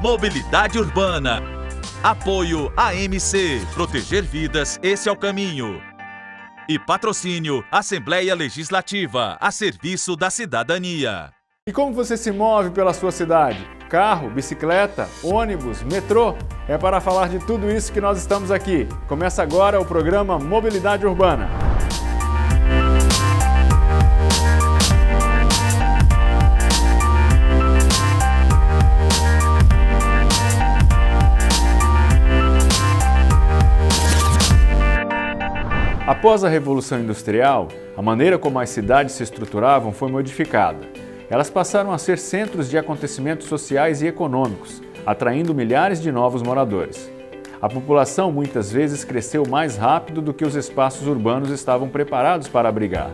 Mobilidade Urbana. Apoio AMC. Proteger vidas, esse é o caminho. E patrocínio Assembleia Legislativa, a serviço da cidadania. E como você se move pela sua cidade? Carro, bicicleta, ônibus, metrô? É para falar de tudo isso que nós estamos aqui. Começa agora o programa Mobilidade Urbana. Após a Revolução Industrial, a maneira como as cidades se estruturavam foi modificada. Elas passaram a ser centros de acontecimentos sociais e econômicos, atraindo milhares de novos moradores. A população muitas vezes cresceu mais rápido do que os espaços urbanos estavam preparados para abrigar.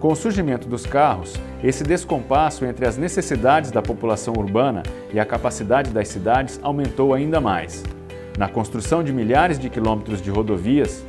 Com o surgimento dos carros, esse descompasso entre as necessidades da população urbana e a capacidade das cidades aumentou ainda mais. Na construção de milhares de quilômetros de rodovias,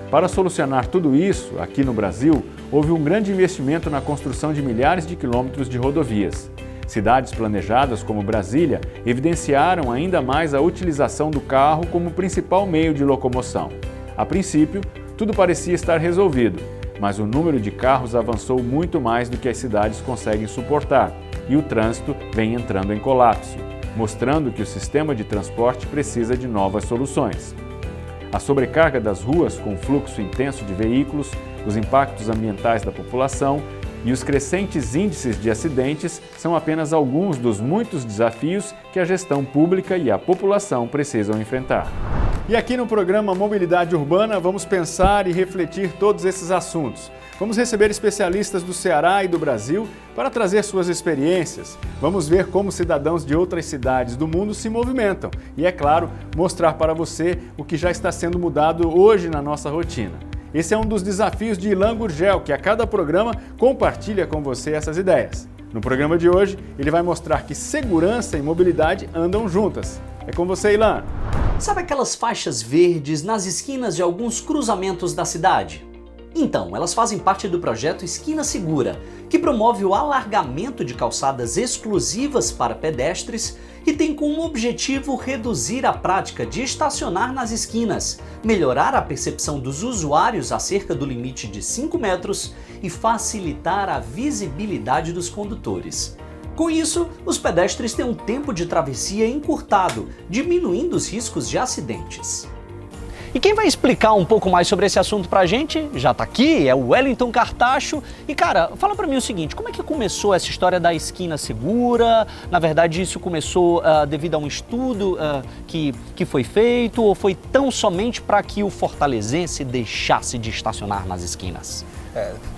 para solucionar tudo isso, aqui no Brasil, houve um grande investimento na construção de milhares de quilômetros de rodovias. Cidades planejadas como Brasília evidenciaram ainda mais a utilização do carro como principal meio de locomoção. A princípio, tudo parecia estar resolvido, mas o número de carros avançou muito mais do que as cidades conseguem suportar e o trânsito vem entrando em colapso, mostrando que o sistema de transporte precisa de novas soluções. A sobrecarga das ruas com o fluxo intenso de veículos, os impactos ambientais da população e os crescentes índices de acidentes são apenas alguns dos muitos desafios que a gestão pública e a população precisam enfrentar. E aqui no programa Mobilidade Urbana vamos pensar e refletir todos esses assuntos. Vamos receber especialistas do Ceará e do Brasil para trazer suas experiências. Vamos ver como cidadãos de outras cidades do mundo se movimentam e, é claro, mostrar para você o que já está sendo mudado hoje na nossa rotina. Esse é um dos desafios de Ilan Gurgel, que a cada programa compartilha com você essas ideias. No programa de hoje, ele vai mostrar que segurança e mobilidade andam juntas. É com você, Ilan. Sabe aquelas faixas verdes nas esquinas de alguns cruzamentos da cidade? Então, elas fazem parte do projeto Esquina Segura, que promove o alargamento de calçadas exclusivas para pedestres e tem como objetivo reduzir a prática de estacionar nas esquinas, melhorar a percepção dos usuários acerca do limite de 5 metros e facilitar a visibilidade dos condutores. Com isso, os pedestres têm um tempo de travessia encurtado, diminuindo os riscos de acidentes. E quem vai explicar um pouco mais sobre esse assunto pra gente, já tá aqui, é o Wellington Cartacho. E cara, fala pra mim o seguinte, como é que começou essa história da esquina segura? Na verdade isso começou devido a um estudo que foi feito ou foi tão somente para que o fortalezense deixasse de estacionar nas esquinas?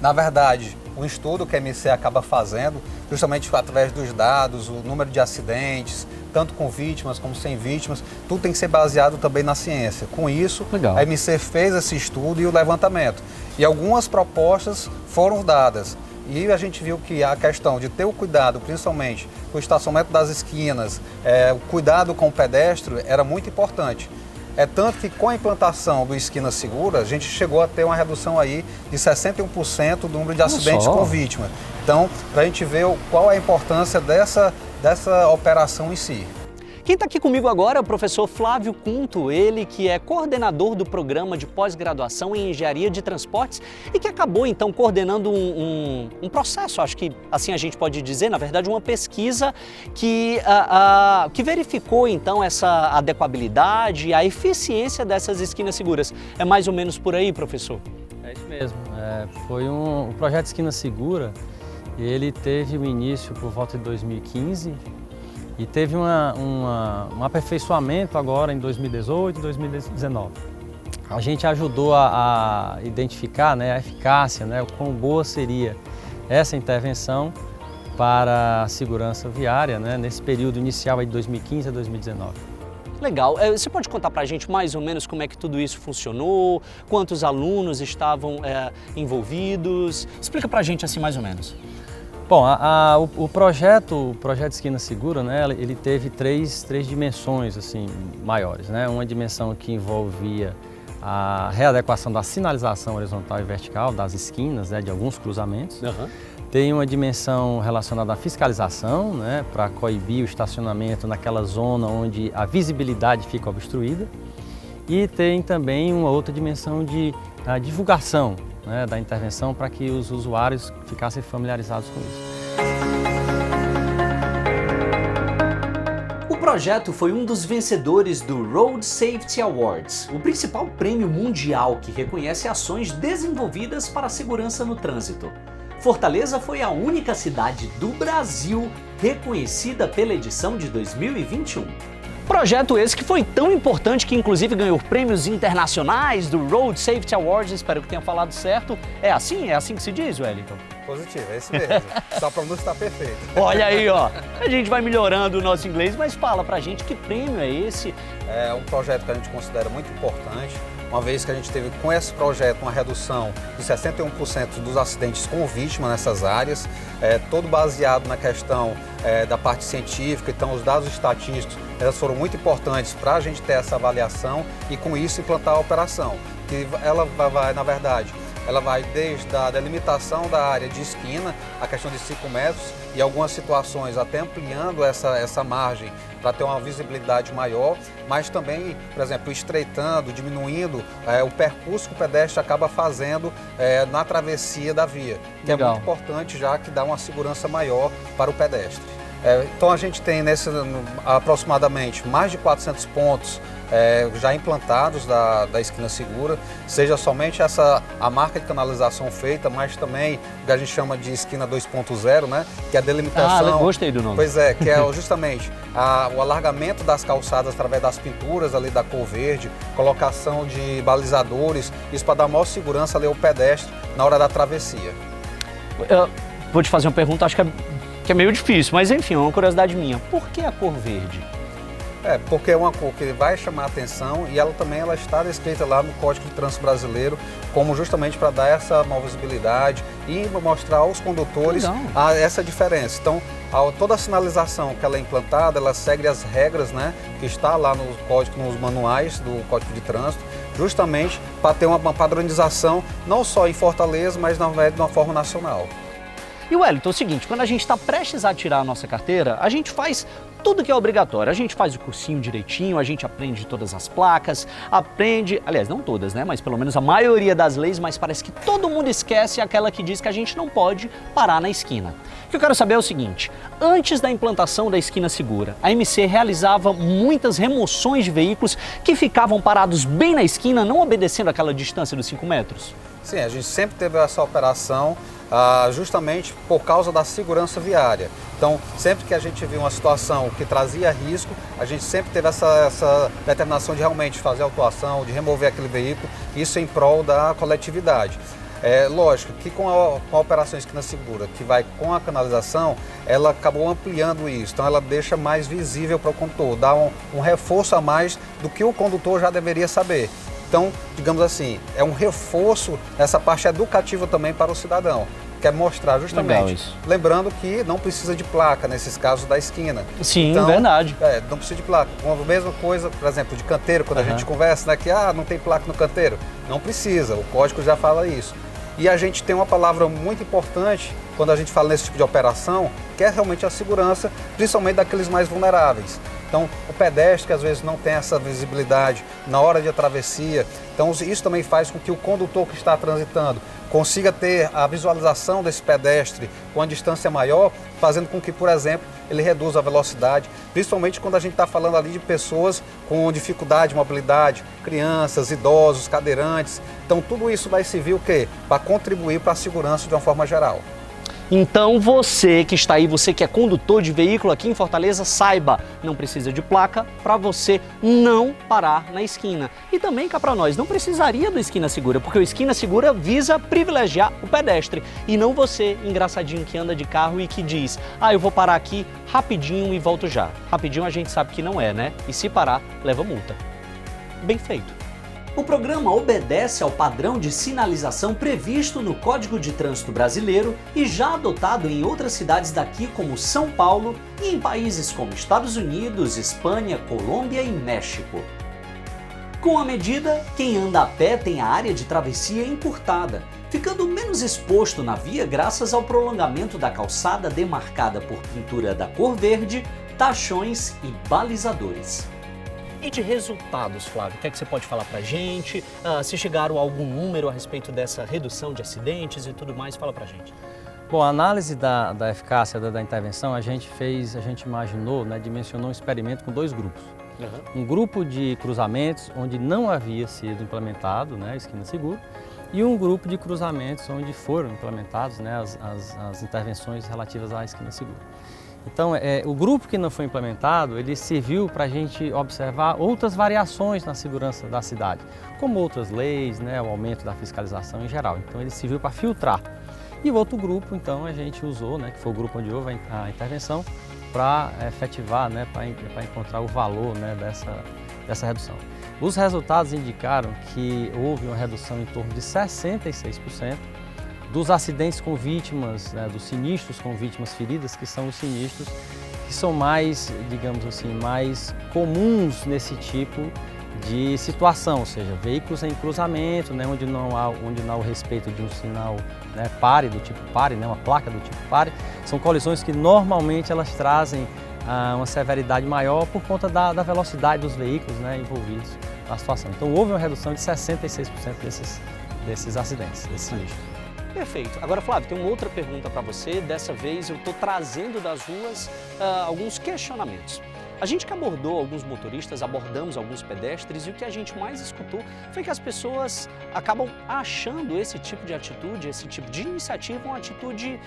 Na verdade, o estudo que a MC acaba fazendo, justamente através dos dados, o número de acidentes, tanto com vítimas como sem vítimas, tudo tem que ser baseado também na ciência. Com isso, legal, a MC fez esse estudo e o levantamento. E algumas propostas foram dadas. E a gente viu que a questão de ter o cuidado, principalmente com o estacionamento das esquinas, o cuidado com o pedestre era muito importante. É tanto que com a implantação do Esquina Segura, a gente chegou a ter uma redução aí de 61% do número de acidentes com vítima. Então, para a gente ver qual é a importância dessa operação em si. Quem está aqui comigo agora é o professor Flávio Cunto, ele que é coordenador do programa de pós-graduação em Engenharia de Transportes e que acabou então coordenando um processo, acho que assim a gente pode dizer, na verdade uma pesquisa que verificou então essa adequabilidade, a eficiência dessas esquinas seguras. É mais ou menos por aí, professor? É isso mesmo, foi o projeto Esquina Segura, ele teve o início por volta de 2015, e teve um aperfeiçoamento agora em 2018 e 2019. A gente ajudou a identificar, né, a eficácia, né, o quão boa seria essa intervenção para a segurança viária, né, nesse período inicial aí de 2015 a 2019. Legal. Você pode contar para a gente mais ou menos como é que tudo isso funcionou? Quantos alunos estavam envolvidos? Explica para a gente assim mais ou menos. Bom, o projeto Esquina Segura, né, ele teve três dimensões assim, maiores, né? Uma dimensão que envolvia a readequação da sinalização horizontal e vertical das esquinas, né, de alguns cruzamentos. Tem uma dimensão relacionada à fiscalização, né, para coibir o estacionamento naquela zona onde a visibilidade fica obstruída. E tem também uma outra dimensão de divulgação, né, da intervenção para que os usuários ficassem familiarizados com isso. O projeto foi um dos vencedores do Road Safety Awards, o principal prêmio mundial que reconhece ações desenvolvidas para a segurança no trânsito. Fortaleza foi a única cidade do Brasil reconhecida pela edição de 2021. Projeto esse que foi tão importante que inclusive ganhou prêmios internacionais do Road Safety Awards, espero que tenha falado certo. É assim que se diz, Wellington? Positivo, é esse mesmo. Sua pronúncia está perfeita. Olha aí, ó. A gente vai melhorando o nosso inglês, mas fala pra gente que prêmio é esse. É um projeto que a gente considera muito importante, uma vez que a gente teve com esse projeto uma redução de 61% dos acidentes com vítima nessas áreas, todo baseado na questão da parte científica. Então os dados estatísticos elas foram muito importantes para a gente ter essa avaliação e com isso implantar a operação, que ela vai, na verdade, ela vai desde a delimitação da área de esquina, a questão de 5 metros e algumas situações até ampliando essa margem para ter uma visibilidade maior, mas também, por exemplo, estreitando, diminuindo o percurso que o pedestre acaba fazendo na travessia da via, que Legal. é muito importante já que dá uma segurança maior para o pedestre. Então a gente tem aproximadamente mais de 400 pontos já implantados da esquina segura, seja somente a marca de canalização feita, mas também o que a gente chama de esquina 2.0, né? Que é a delimitação. Gostei do nome. Pois é, que é justamente o alargamento das calçadas através das pinturas ali da cor verde, colocação de balizadores, isso para dar maior segurança ali ao pedestre na hora da travessia. Vou te fazer uma pergunta, acho que é meio difícil, mas enfim, é uma curiosidade minha. Por que a cor verde? Porque é uma cor que vai chamar a atenção e ela também está descrita lá no Código de Trânsito Brasileiro como justamente para dar essa maior visibilidade e mostrar aos condutores essa diferença. Então, toda a sinalização que ela é implantada, ela segue as regras, né, que está lá no código, nos manuais do Código de Trânsito, justamente para ter uma padronização não só em Fortaleza, mas na verdade de uma forma nacional. E Wellington, é o seguinte, quando a gente está prestes a tirar a nossa carteira, a gente faz tudo que é obrigatório. A gente faz o cursinho direitinho, a gente aprende todas as placas, aliás, não todas, né? Mas pelo menos a maioria das leis, mas parece que todo mundo esquece aquela que diz que a gente não pode parar na esquina. O que eu quero saber é o seguinte, antes da implantação da esquina segura, a MC realizava muitas remoções de veículos que ficavam parados bem na esquina, não obedecendo aquela distância dos 5 metros? Sim, a gente sempre teve essa operação justamente por causa da segurança viária. Então, sempre que a gente viu uma situação que trazia risco, a gente sempre teve essa determinação de realmente fazer a autuação, de remover aquele veículo, isso em prol da coletividade. Lógico que com a operação Esquina Segura, que vai com a canalização, ela acabou ampliando isso. Então ela deixa mais visível para o condutor, dá um reforço a mais do que o condutor já deveria saber. Então, digamos assim, é um reforço nessa parte educativa também para o cidadão. Quer mostrar justamente, lembrando que não precisa de placa nesses casos da esquina. Sim, então, verdade. Não precisa de placa. A mesma coisa, por exemplo, de canteiro, quando a gente conversa, né, que não tem placa no canteiro. Não precisa, o código já fala isso. E a gente tem uma palavra muito importante quando a gente fala nesse tipo de operação, que é realmente a segurança, principalmente daqueles mais vulneráveis. Então, o pedestre que às vezes não tem essa visibilidade na hora de travessia, então isso também faz com que o condutor que está transitando consiga ter a visualização desse pedestre com a distância maior, fazendo com que, por exemplo, ele reduza a velocidade, principalmente quando a gente está falando ali de pessoas com dificuldade de mobilidade, crianças, idosos, cadeirantes. Então, tudo isso vai servir o quê? Para contribuir para a segurança de uma forma geral. Então você que está aí, você que é condutor de veículo aqui em Fortaleza, saiba, não precisa de placa para você não parar na esquina. E também cá para nós, não precisaria do Esquina Segura, porque o Esquina Segura visa privilegiar o pedestre e não você, engraçadinho, que anda de carro e que diz, eu vou parar aqui rapidinho e volto já. Rapidinho a gente sabe que não é, né? E se parar, leva multa. Bem feito. O programa obedece ao padrão de sinalização previsto no Código de Trânsito Brasileiro e já adotado em outras cidades daqui como São Paulo e em países como Estados Unidos, Espanha, Colômbia e México. Com a medida, quem anda a pé tem a área de travessia encurtada, ficando menos exposto na via graças ao prolongamento da calçada demarcada por pintura da cor verde, tachões e balizadores. E de resultados, Flávio, o que é que você pode falar pra gente? Se chegaram a algum número a respeito dessa redução de acidentes e tudo mais, fala pra gente. Bom, a análise da eficácia da intervenção, a gente imaginou, né, dimensionou um experimento com 2 grupos. Um grupo de cruzamentos onde não havia sido implementado, né, a esquina segura, e um grupo de cruzamentos onde foram implementados, né, as intervenções relativas à esquina segura. Então, o grupo que não foi implementado, ele serviu para a gente observar outras variações na segurança da cidade, como outras leis, né, o aumento da fiscalização em geral. Então, ele serviu para filtrar. E o outro grupo, então, a gente usou, né, que foi o grupo onde houve a intervenção, para efetivar, né, para encontrar o valor, né, dessa redução. Os resultados indicaram que houve uma redução em torno de 66% dos acidentes com vítimas, né, dos sinistros com vítimas feridas, que são os sinistros que são mais, digamos assim, mais comuns nesse tipo de situação, ou seja, veículos em cruzamento, né, onde não há o respeito de um sinal, né, pare, do tipo pare, né, uma placa do tipo pare, são colisões que normalmente elas trazem uma severidade maior por conta da velocidade dos veículos, né, envolvidos na situação. Então houve uma redução de 66% desses acidentes, desses sinistros. Perfeito. Agora, Flávio, tem uma outra pergunta para você. Dessa vez eu estou trazendo das ruas alguns questionamentos. A gente que abordou alguns motoristas, abordamos alguns pedestres e o que a gente mais escutou foi que as pessoas acabam achando esse tipo de atitude, esse tipo de iniciativa uma atitude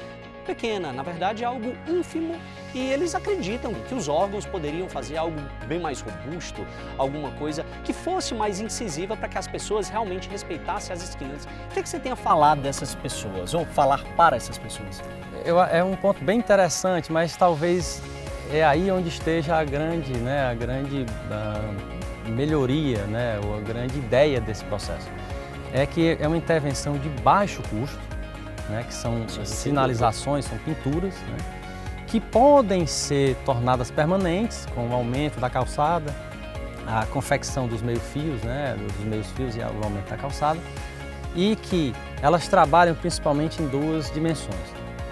pequena, na verdade é algo ínfimo e eles acreditam que os órgãos poderiam fazer algo bem mais robusto, alguma coisa que fosse mais incisiva para que as pessoas realmente respeitassem as esquinas. O que você tem a falar dessas pessoas ou falar para essas pessoas? É um ponto bem interessante, mas talvez é aí onde esteja a grande melhoria, né, ou a grande ideia desse processo. É que é uma intervenção de baixo custo, né, que são sinalizações, são pinturas, né, que podem ser tornadas permanentes com o aumento da calçada, a confecção dos meio-fios, né, dos meios-fios e o aumento da calçada, e que elas trabalham principalmente em 2 dimensões.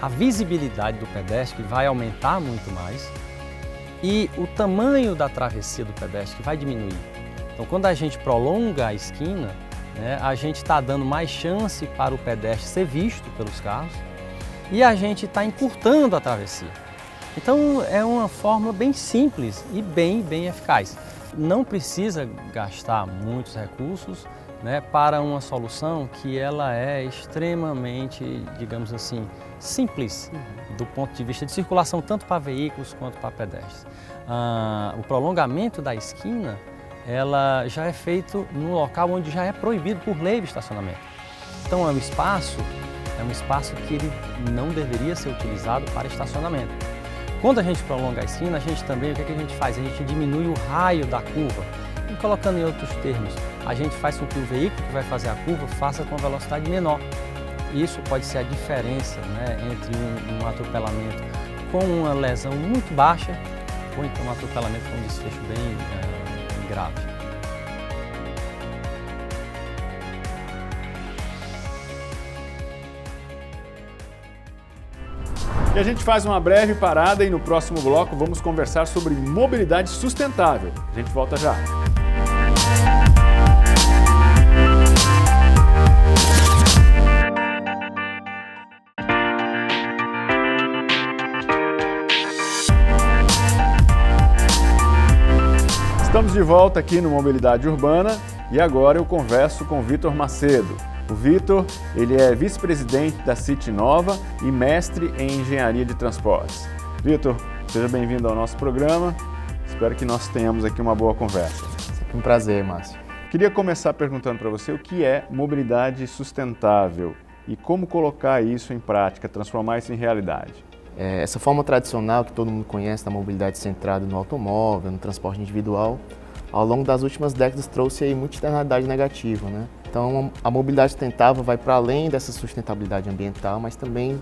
A visibilidade do pedestre vai aumentar muito mais e o tamanho da travessia do pedestre vai diminuir. Então, quando a gente prolonga a esquina, né, a gente está dando mais chance para o pedestre ser visto pelos carros e a gente está encurtando a travessia. Então, é uma forma bem simples e bem eficaz. Não precisa gastar muitos recursos, né, para uma solução que ela é extremamente, digamos assim, simples do ponto de vista de circulação, tanto para veículos quanto para pedestres. O prolongamento da esquina, ela já é feito num local onde já é proibido por lei o estacionamento. Então é um espaço que ele não deveria ser utilizado para estacionamento. Quando a gente prolonga a esquina, a gente também, o que a gente faz? A gente diminui o raio da curva. E colocando em outros termos, a gente faz com que o veículo que vai fazer a curva faça com velocidade menor. Isso pode ser a diferença, né, entre um atropelamento com uma lesão muito baixa ou então um atropelamento com um desfecho bem grave. E a gente faz uma breve parada e no próximo bloco vamos conversar sobre mobilidade sustentável. A gente volta já. Estamos de volta aqui no Mobilidade Urbana e agora eu converso com o Vitor Macedo. O Vitor, ele é vice-presidente da City Nova e mestre em engenharia de transportes. Vitor, seja bem-vindo ao nosso programa. Espero que nós tenhamos aqui uma boa conversa. Sempre um prazer, Márcio. Queria começar perguntando para você o que é mobilidade sustentável e como colocar isso em prática, transformar isso em realidade. Essa forma tradicional que todo mundo conhece da mobilidade centrada no automóvel, no transporte individual, ao longo das últimas décadas trouxe aí muita externalidade negativa, né? Então a mobilidade sustentável vai para além dessa sustentabilidade ambiental, mas também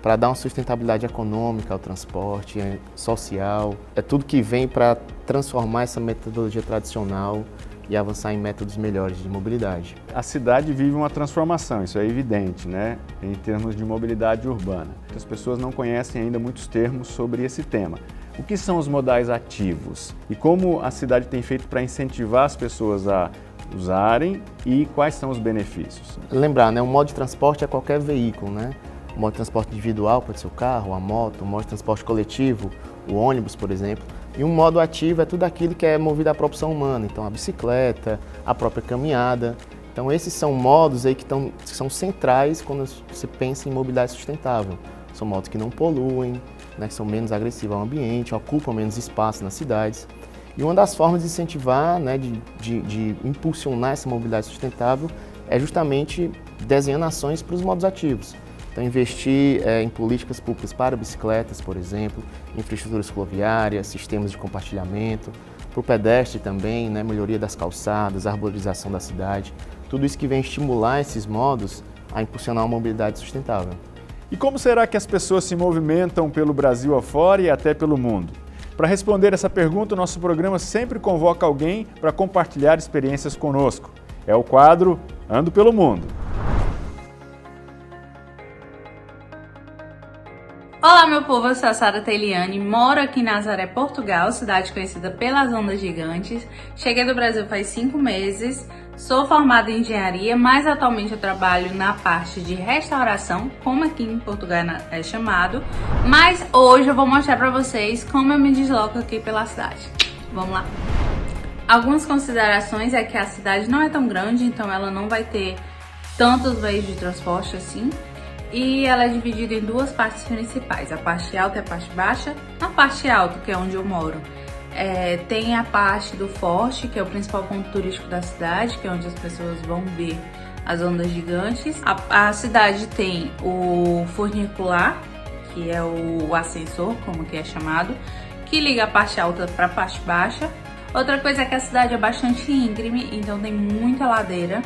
para dar uma sustentabilidade econômica ao transporte, social. É tudo que vem para transformar essa metodologia tradicional e avançar em métodos melhores de mobilidade. A cidade vive uma transformação, isso é evidente, né? Em termos de mobilidade urbana. As pessoas não conhecem ainda muitos termos sobre esse tema. O que são os modais ativos? E como a cidade tem feito para incentivar as pessoas a usarem e quais são os benefícios? Lembrar, né? O modo de transporte é qualquer veículo, né? O modo de transporte individual pode ser o carro, a moto, o modo de transporte coletivo, o ônibus, por exemplo. E um modo ativo é tudo aquilo que é movido à propulsão humana, então a bicicleta, a própria caminhada. Então esses são modos aí que são centrais quando você pensa em mobilidade sustentável. São modos que não poluem, né, que são menos agressivos ao ambiente, ocupam menos espaço nas cidades. E uma das formas de incentivar, né, de impulsionar essa mobilidade sustentável é justamente desenhando ações para os modos ativos. Então, investir em políticas públicas para bicicletas, por exemplo, infraestrutura cicloviária, sistemas de compartilhamento, para o pedestre também, né, melhoria das calçadas, arborização da cidade, tudo isso que vem estimular esses modos a impulsionar uma mobilidade sustentável. E como será que as pessoas se movimentam pelo Brasil afora e até pelo mundo? Para responder essa pergunta, o nosso programa sempre convoca alguém para compartilhar experiências conosco. É o quadro Ando pelo Mundo. Olá, meu povo, eu sou a Sara Teliani, moro aqui em Nazaré, Portugal, cidade conhecida pelas ondas gigantes. Cheguei do Brasil faz 5 meses, sou formada em engenharia, mas atualmente eu trabalho na parte de restauração, como aqui em Portugal é chamado. Mas hoje eu vou mostrar pra vocês como eu me desloco aqui pela cidade. Vamos lá! Algumas considerações é que a cidade não é tão grande, então ela não vai ter tantos meios de transporte assim. E ela é dividida em duas partes principais, a parte alta e a parte baixa. Na parte alta, que é onde eu moro, tem a parte do Forte, que é o principal ponto turístico da cidade, que é onde as pessoas vão ver as ondas gigantes. A cidade tem o funicular, que é o ascensor, como que é chamado, que liga a parte alta para a parte baixa. Outra coisa é que a cidade é bastante íngreme, então tem muita ladeira.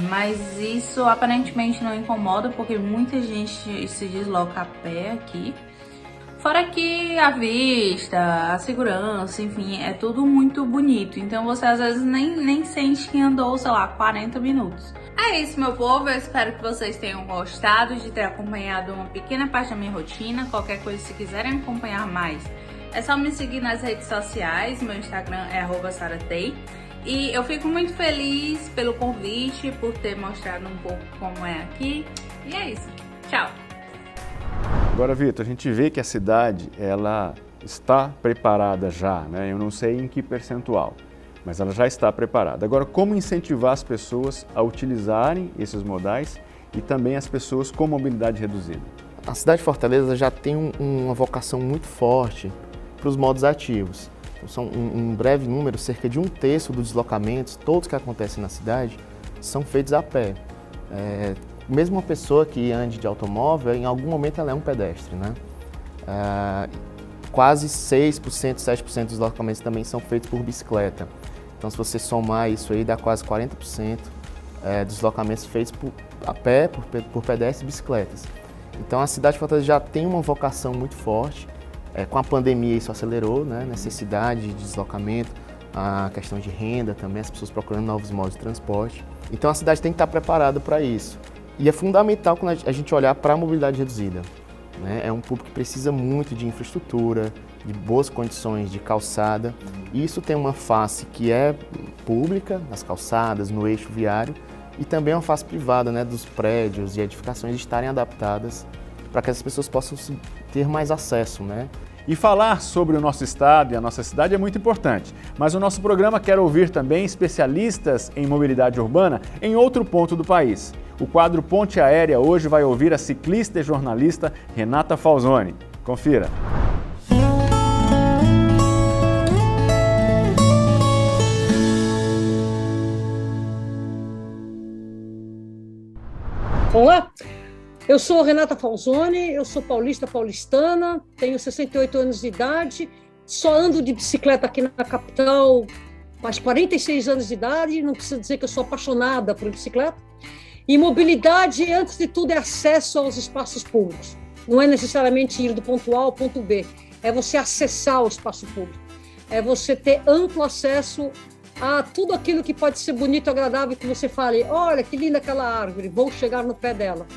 Mas isso aparentemente não incomoda, porque muita gente se desloca a pé aqui. Fora que a vista, a segurança, enfim, é tudo muito bonito. Então você às vezes nem sente que andou, sei lá, 40 minutos. É isso, meu povo. Eu espero que vocês tenham gostado de ter acompanhado uma pequena parte da minha rotina. Qualquer coisa, se quiserem acompanhar mais, é só me seguir nas redes sociais. Meu Instagram é @saratei. E eu fico muito feliz pelo convite, por ter mostrado um pouco como é aqui. E é isso. Tchau! Agora, Vitor, a gente vê que a cidade ela está preparada já, né? Eu não sei em que percentual, mas ela já está preparada. Agora, como incentivar as pessoas a utilizarem esses modais e também as pessoas com mobilidade reduzida? A cidade de Fortaleza já tem uma vocação muito forte para os modos ativos. São um breve número, cerca de 1/3 dos deslocamentos, todos que acontecem na cidade, são feitos a pé. Mesmo uma pessoa que ande de automóvel, em algum momento ela é um pedestre, né? Quase 6%, 7% dos deslocamentos também são feitos por bicicleta. Então, se você somar isso aí, dá quase 40% dos deslocamentos feitos a pé, por pedestres e bicicletas. Então, a cidade de Fortaleza já tem uma vocação muito forte. Com a pandemia isso acelerou, né? Necessidade de deslocamento, a questão de renda também, as pessoas procurando novos modos de transporte. Então a cidade tem que estar preparada para isso. E é fundamental quando a gente olhar para a mobilidade reduzida, né? É um público que precisa muito de infraestrutura, de boas condições de calçada. E isso tem uma face que é pública, nas calçadas, no eixo viário, e também uma face privada, né? Dos prédios e edificações estarem adaptadas para que as pessoas possam ter mais acesso, né? E falar sobre o nosso estado e a nossa cidade é muito importante, mas o nosso programa quer ouvir também especialistas em mobilidade urbana em outro ponto do país. O quadro Ponte Aérea hoje vai ouvir a ciclista e jornalista Renata Falzoni. Confira. Olá! Eu sou Renata Falzoni, eu sou paulistana, tenho 68 anos de idade, só ando de bicicleta aqui na capital faz 46 anos de idade, não precisa dizer que eu sou apaixonada por bicicleta. E mobilidade, antes de tudo, é acesso aos espaços públicos. Não é necessariamente ir do ponto A ao ponto B, é você acessar o espaço público, é você ter amplo acesso a tudo aquilo que pode ser bonito, agradável, que você fale, olha que linda aquela árvore, vou chegar no pé dela.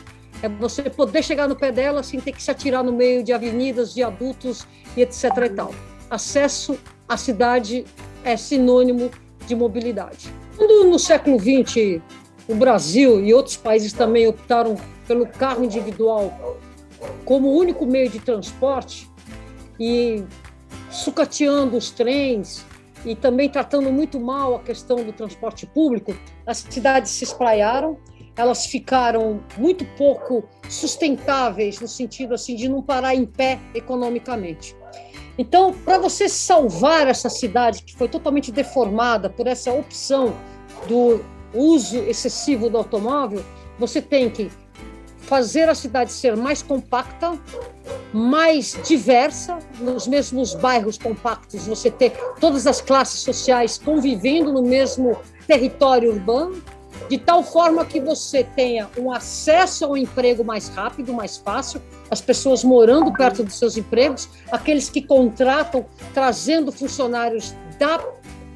É você poder chegar no pé dela sem ter que se atirar no meio de avenidas, de adultos e etc. e tal. Acesso à cidade é sinônimo de mobilidade. Quando no século XX o Brasil e outros países também optaram pelo carro individual como único meio de transporte e sucateando os trens e também tratando muito mal a questão do transporte público, as cidades se espraiaram, elas ficaram muito pouco sustentáveis no sentido assim de não parar em pé economicamente. Então, para você salvar essa cidade que foi totalmente deformada por essa opção do uso excessivo do automóvel, você tem que fazer a cidade ser mais compacta, mais diversa, nos mesmos bairros compactos, você ter todas as classes sociais convivendo no mesmo território urbano, de tal forma que você tenha um acesso ao emprego mais rápido, mais fácil, as pessoas morando perto dos seus empregos, aqueles que contratam, trazendo funcionários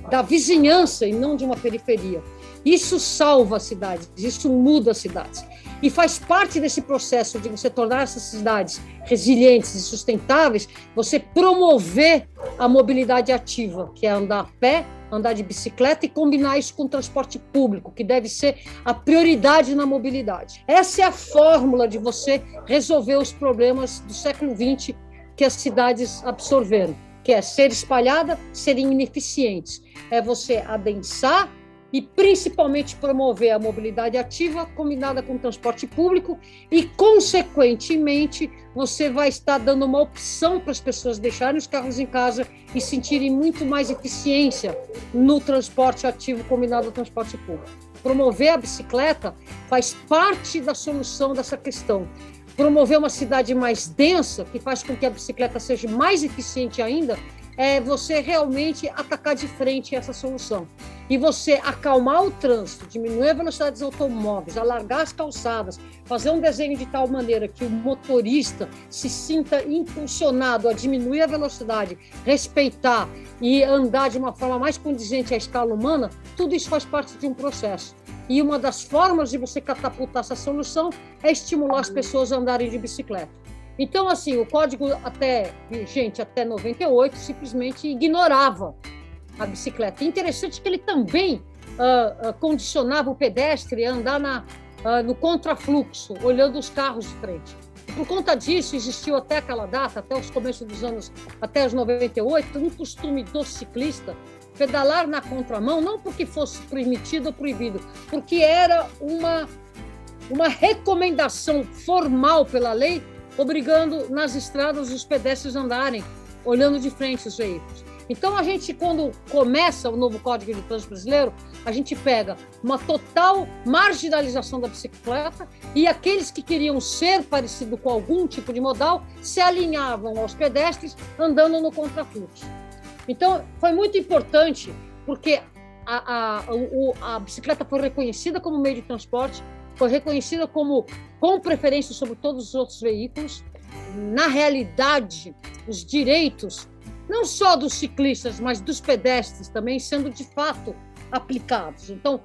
da vizinhança e não de uma periferia. Isso salva as cidades, isso muda as cidades. E faz parte desse processo de você tornar essas cidades resilientes e sustentáveis, você promover a mobilidade ativa, que é andar a pé, andar de bicicleta e combinar isso com o transporte público, que deve ser a prioridade na mobilidade. Essa é a fórmula de você resolver os problemas do século XX que as cidades absorveram, que é ser espalhada, serem ineficientes. É você adensar e principalmente promover a mobilidade ativa combinada com o transporte público e, consequentemente, você vai estar dando uma opção para as pessoas deixarem os carros em casa e sentirem muito mais eficiência no transporte ativo combinado ao transporte público. Promover a bicicleta faz parte da solução dessa questão. Promover uma cidade mais densa, que faz com que a bicicleta seja mais eficiente ainda, é você realmente atacar de frente essa solução. E você acalmar o trânsito, diminuir a velocidade dos automóveis, alargar as calçadas, fazer um desenho de tal maneira que o motorista se sinta impulsionado a diminuir a velocidade, respeitar e andar de uma forma mais condizente à escala humana, tudo isso faz parte de um processo. E uma das formas de você catapultar essa solução é estimular as pessoas a andarem de bicicleta. Então, assim, o código até 98 simplesmente ignorava a bicicleta. Interessante que ele também condicionava o pedestre a andar no contrafluxo, olhando os carros de frente. E por conta disso, existiu até aquela data, até os começos dos anos, até os 98, um costume do ciclista pedalar na contramão, não porque fosse permitido ou proibido, porque era uma recomendação formal pela lei, obrigando nas estradas os pedestres a andarem, olhando de frente os veículos. Então, a gente, quando começa o novo Código de Trânsito Brasileiro, a gente pega uma total marginalização da bicicleta e aqueles que queriam ser parecidos com algum tipo de modal se alinhavam aos pedestres andando no contrafluxo. Então, foi muito importante, porque a bicicleta foi reconhecida como meio de transporte, foi reconhecida com preferência sobre todos os outros veículos. Na realidade, os direitos, não só dos ciclistas, mas dos pedestres também, sendo de fato aplicados. Então,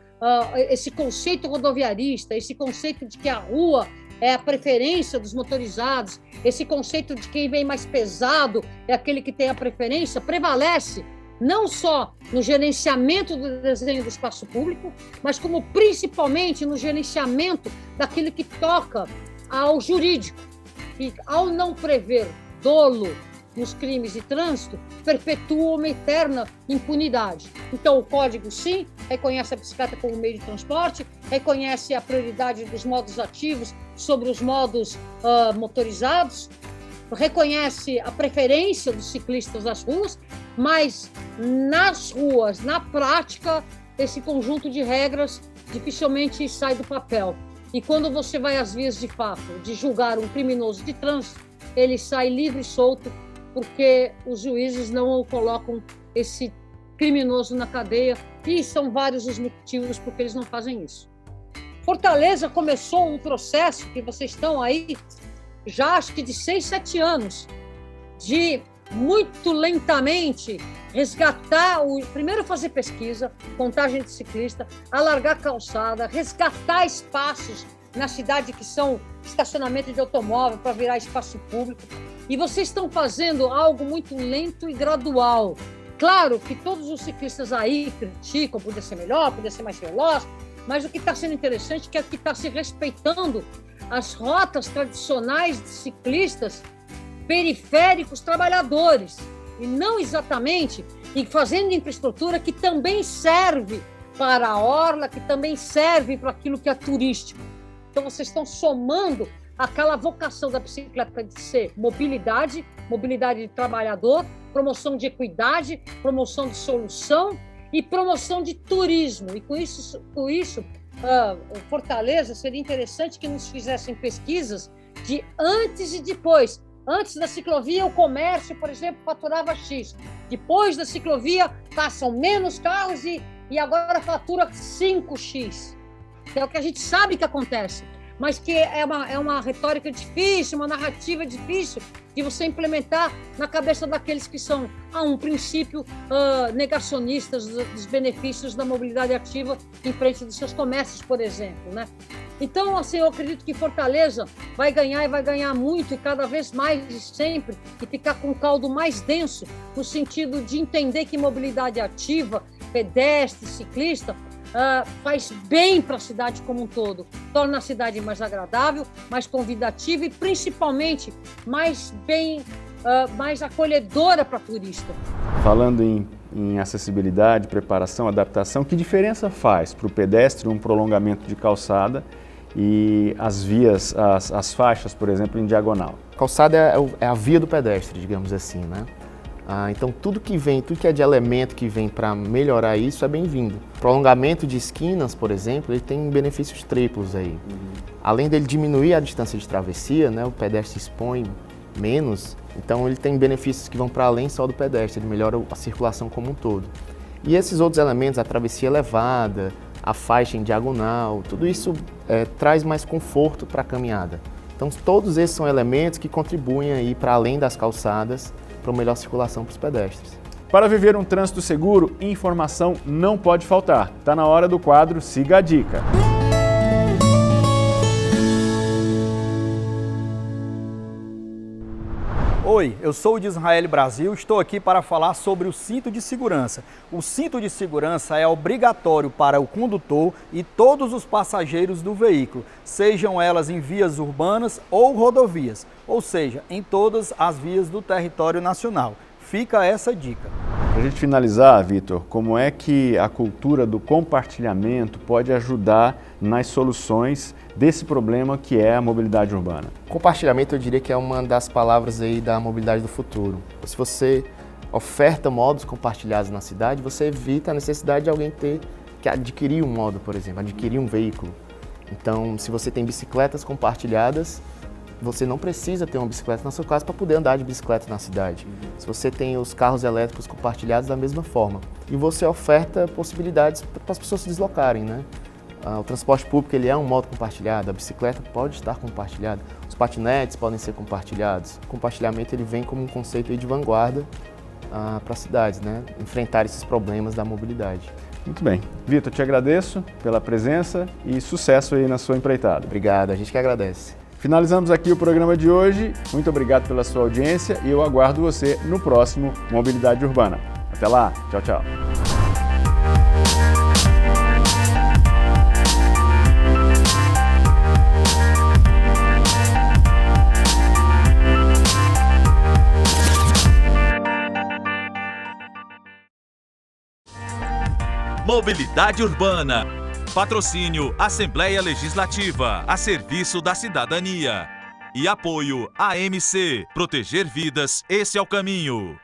esse conceito rodoviarista, esse conceito de que a rua é a preferência dos motorizados, esse conceito de quem vem mais pesado é aquele que tem a preferência, prevalece não só no gerenciamento do desenho do espaço público, mas como principalmente no gerenciamento daquilo que toca ao jurídico. E ao não prever dolo nos crimes de trânsito, perpetua uma eterna impunidade. Então, o Código, sim, reconhece a bicicleta como meio de transporte, reconhece a prioridade dos modos ativos sobre os modos motorizados, reconhece a preferência dos ciclistas das ruas, mas nas ruas, na prática, esse conjunto de regras dificilmente sai do papel. E quando você vai às vias de fato de julgar um criminoso de trânsito, ele sai livre e solto, porque os juízes não colocam esse criminoso na cadeia, e são vários os motivos por que eles não fazem isso. Fortaleza começou um processo que vocês estão aí, já acho que de 6, 7 anos, de muito lentamente, primeiro fazer pesquisa, contagem de ciclista, alargar calçada, resgatar espaços na cidade que são estacionamento de automóvel para virar espaço público. E vocês estão fazendo algo muito lento e gradual. Claro que todos os ciclistas aí criticam, podia ser melhor, podia ser mais veloz, mas o que está sendo interessante é que está se respeitando as rotas tradicionais de ciclistas periféricos trabalhadores, e não exatamente e fazendo infraestrutura que também serve para a orla, que também serve para aquilo que é turístico. Então vocês estão somando aquela vocação da bicicleta de ser mobilidade de trabalhador, promoção de equidade, promoção de solução e promoção de turismo. E com isso Fortaleza, seria interessante que nos fizessem pesquisas de antes e depois. Antes da ciclovia, o comércio, por exemplo, faturava X. Depois da ciclovia, passam menos carros e agora fatura 5X. Que é o que a gente sabe que acontece, mas que é uma retórica difícil, uma narrativa difícil de você implementar na cabeça daqueles que são, a um princípio, negacionistas dos benefícios da mobilidade ativa em frente dos seus comércios, por exemplo, né? Então, assim, eu acredito que Fortaleza vai ganhar e vai ganhar muito e cada vez mais e sempre, e ficar com um caldo mais denso no sentido de entender que mobilidade ativa, pedestre, ciclista, faz bem para a cidade como um todo, torna a cidade mais agradável, mais convidativa e principalmente mais acolhedora para turista. Falando em acessibilidade, preparação, adaptação, que diferença faz para o pedestre um prolongamento de calçada e as vias, as faixas, por exemplo, em diagonal? Calçada é a via do pedestre, digamos assim, né? Então tudo que é de elemento que vem para melhorar isso é bem-vindo. Prolongamento de esquinas, por exemplo, ele tem benefícios triplos aí. Além dele diminuir a distância de travessia, né, o pedestre expõe menos, então ele tem benefícios que vão para além só do pedestre, ele melhora a circulação como um todo. E esses outros elementos, a travessia elevada, a faixa em diagonal, tudo isso traz mais conforto para a caminhada. Então todos esses são elementos que contribuem aí para além das calçadas, para uma melhor circulação para os pedestres. Para viver um trânsito seguro, informação não pode faltar. Está na hora do quadro Siga a Dica. Oi, eu sou o de Israel Brasil, estou aqui para falar sobre o cinto de segurança. O cinto de segurança é obrigatório para o condutor e todos os passageiros do veículo, sejam elas em vias urbanas ou rodovias, ou seja, em todas as vias do território nacional. Fica essa dica. Para a gente finalizar, Vitor, como é que a cultura do compartilhamento pode ajudar nas soluções desse problema que é a mobilidade urbana? Compartilhamento, eu diria que é uma das palavras aí da mobilidade do futuro. Se você oferta modos compartilhados na cidade, você evita a necessidade de alguém ter que adquirir um modo, por exemplo, adquirir um veículo. Então, se você tem bicicletas compartilhadas, você não precisa ter uma bicicleta na sua casa para poder andar de bicicleta na cidade. Se você tem os carros elétricos compartilhados da mesma forma. E você oferta possibilidades para as pessoas se deslocarem, né? O transporte público ele é um modo compartilhado, a bicicleta pode estar compartilhada, os patinetes podem ser compartilhados. O compartilhamento ele vem como um conceito aí de vanguarda para as cidades, né? Enfrentar esses problemas da mobilidade. Muito bem. Vitor, te agradeço pela presença e sucesso aí na sua empreitada. Obrigado, a gente que agradece. Finalizamos aqui o programa de hoje. Muito obrigado pela sua audiência e eu aguardo você no próximo Mobilidade Urbana. Até lá. Tchau, tchau. Mobilidade Urbana. Patrocínio Assembleia Legislativa, a serviço da cidadania. E apoio AMC. Proteger vidas, esse é o caminho.